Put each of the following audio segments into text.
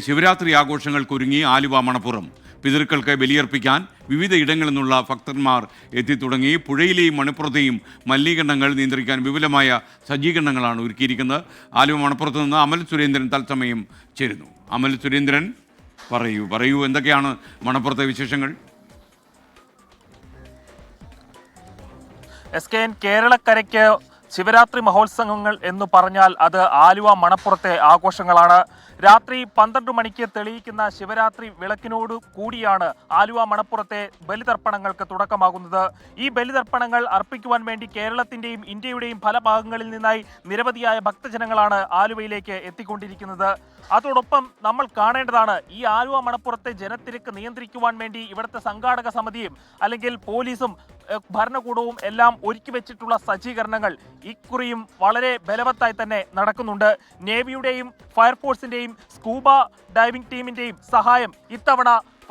ശിവരാത്രി ആഘോഷങ്ങൾക്കൊരുങ്ങി ആലുവ മണപ്പുറം. പിതൃക്കൾക്ക് ബലിയർപ്പിക്കാൻ വിവിധ ഇടങ്ങളിൽ നിന്നുള്ള ഭക്തന്മാർ എത്തിത്തുടങ്ങി. പുഴയിലെയും മണപ്പുറത്തെയും മലിനീകരണങ്ങൾ നിയന്ത്രിക്കാൻ വിപുലമായ സജ്ജീകരണങ്ങളാണ് ഒരുക്കിയിരിക്കുന്നത്. ആലുവ മണപ്പുറത്ത് നിന്ന് അമൽ സുരേന്ദ്രൻ തത്സമയം ചേരുന്നു. അമൽ സുരേന്ദ്രൻ, പറയൂ എന്തൊക്കെയാണ് മണപ്പുറത്തെ വിശേഷങ്ങൾ? SKN കേരളക്കരയ്ക്ക് ശിവരാത്രി മഹോത്സവങ്ങൾ എന്ന് പറഞ്ഞാൽ അത് ആലുവ മണപ്പുറത്തെ ആഘോഷങ്ങളാണ്. രാത്രി 12 മണിക്ക് തെളിയിക്കുന്ന ശിവരാത്രി വിളക്കിനോട് കൂടിയാണ് ആലുവ മണപ്പുറത്തെ ബലിതർപ്പണങ്ങൾക്ക് തുടക്കമാകുന്നത്. ഈ ബലിതർപ്പണങ്ങൾ അർപ്പിക്കുവാൻ വേണ്ടി കേരളത്തിൻ്റെയും ഇന്ത്യയുടെയും പല ഭാഗങ്ങളിൽ നിന്നായി നിരവധിയായ ഭക്തജനങ്ങളാണ് ആലുവയിലേക്ക് എത്തിക്കൊണ്ടിരിക്കുന്നത്. അതോടൊപ്പം നമ്മൾ കാണേണ്ടതാണ്, ഈ ആലുവ മണപ്പുറത്തെ ജനത്തിരക്ക് നിയന്ത്രിക്കുവാൻ വേണ്ടി ഇവിടുത്തെ സംഘാടക സമിതിയും അല്ലെങ്കിൽ പോലീസും ഭരണകൂടവും എല്ലാം ഒരുക്കി വെച്ചിട്ടുള്ള സജ്ജീകരണങ്ങൾ ഇക്കുറിയും വളരെ ബലവത്തായി തന്നെ നടക്കുന്നുണ്ട്. നേവിയുടെയും ഫയർഫോഴ്സിന്റെയും സ്കൂബ ഡൈവിംഗ് ടീമിന്റെയും സഹായം ഇത്തവണ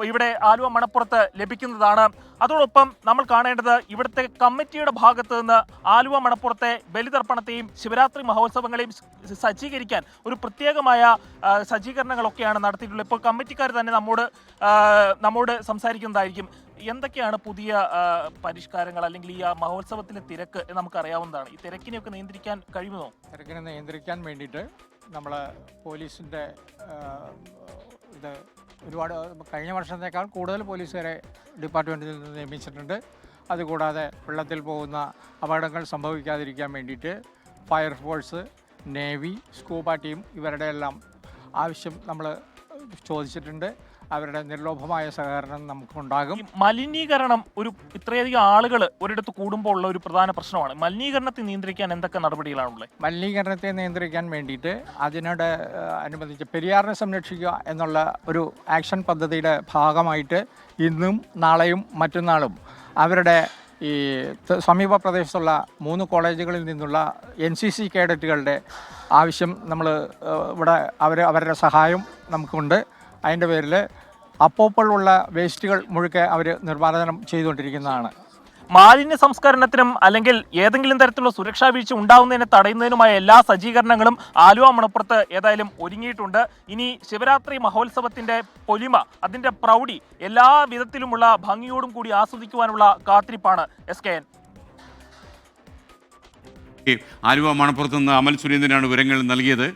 ഇവിടെ ആലുവ മണപ്പുറത്ത് ലഭിക്കുന്നതാണ്. അതോടൊപ്പം നമ്മൾ കാണേണ്ടത്, ഇവിടുത്തെ കമ്മിറ്റിയുടെ ഭാഗത്ത് നിന്ന് ആലുവ മണപ്പുറത്തെ ബലിതർപ്പണത്തെയും ശിവരാത്രി മഹോത്സവങ്ങളെയും സജ്ജീകരിക്കാൻ ഒരു പ്രത്യേകമായ സജ്ജീകരണങ്ങളൊക്കെയാണ് നടത്തിയിട്ടുള്ളത്. ഇപ്പോൾ കമ്മിറ്റിക്കാർ തന്നെ നമ്മോട് സംസാരിക്കുന്നതായിരിക്കും. എന്തൊക്കെയാണ് പുതിയ പരിഷ്കാരങ്ങൾ, അല്ലെങ്കിൽ ഈ മഹോത്സവത്തിലെ തിരക്ക് നമുക്കറിയാവുന്നതാണ്. ഈ തിരക്കിനെയൊക്കെ നിയന്ത്രിക്കാൻ കഴിയുമോ? തിരക്കിനെ നിയന്ത്രിക്കാൻ വേണ്ടിയിട്ട് നമ്മൾ പോലീസിൻ്റെ ഇത് ഒരുപാട് കഴിഞ്ഞ വർഷത്തേക്കാൾ കൂടുതൽ പോലീസുകാരെ ഡിപ്പാർട്ട്മെൻറ്റിൽ നിന്ന് നിയമിച്ചിട്ടുണ്ട്. അതുകൂടാതെ വെള്ളത്തിൽ പോകുന്ന അപകടങ്ങൾ സംഭവിക്കാതിരിക്കാൻ വേണ്ടിയിട്ട് ഫയർഫോഴ്സ്, നേവി, സ്കൂബ ടീം ഇവരുടെ എല്ലാം ആവശ്യം നമ്മൾ ചോദിച്ചിട്ടുണ്ട്. അവരുടെ നിർലോഭമായ സഹകരണം നമുക്കുണ്ടാകും. മലിനീകരണം ഇത്രയധികം ആളുകൾ ഒരിടത്ത് കൂടുമ്പോൾ ഉള്ള ഒരു പ്രധാന പ്രശ്നമാണ്. മലിനീകരണത്തെ നിയന്ത്രിക്കാൻ എന്തൊക്കെ നടപടികളാണുള്ളത്? മലിനീകരണത്തെ നിയന്ത്രിക്കാൻ വേണ്ടിയിട്ട് അതിനോട് അനുബന്ധിച്ച് പെരിയാറിനെ സംരക്ഷിക്കുക എന്നുള്ള ഒരു ആക്ഷൻ പദ്ധതിയുടെ ഭാഗമായിട്ട് ഇന്നും നാളെയും മറ്റന്നാളും അവരുടെ ഈ സമീപ പ്രദേശത്തുള്ള 3 കോളേജുകളിൽ നിന്നുള്ള NCC കേഡറ്റുകളുടെ ആവശ്യം നമ്മൾ ഇവിടെ അവരുടെ സഹായം നമുക്കുണ്ട്. അതിൻ്റെ പേരിൽ അപ്പോഴുള്ള വേസ്റ്റുകൾ മുഴുക്കെ അവർ നിർമ്മാർജ്ജനം ചെയ്തുകൊണ്ടിരിക്കുന്നതാണ്. മാലിന്യ സംസ്കരണത്തിനും അല്ലെങ്കിൽ ഏതെങ്കിലും തരത്തിലുള്ള സുരക്ഷാ വീഴ്ച ഉണ്ടാകുന്നതിനെ തടയുന്നതിനുമായ എല്ലാ സജ്ജീകരണങ്ങളും ആലുവ മണപ്പുറത്ത് ഏതായാലും ഒരുങ്ങിയിട്ടുണ്ട്. ഇനി ശിവരാത്രി മഹോത്സവത്തിന്റെ പൊലിമ, അതിന്റെ പ്രൗഢി എല്ലാ വിധത്തിലുമുള്ള ഭംഗിയോടും കൂടി ആസ്വദിക്കുവാനുള്ള കാത്തിരിപ്പാണ് SKN. ആലുവ മണപ്പുറത്ത് നിന്ന് അമൽ സുരേന്ദ്രനാണ് വിവരങ്ങൾ നൽകിയത്.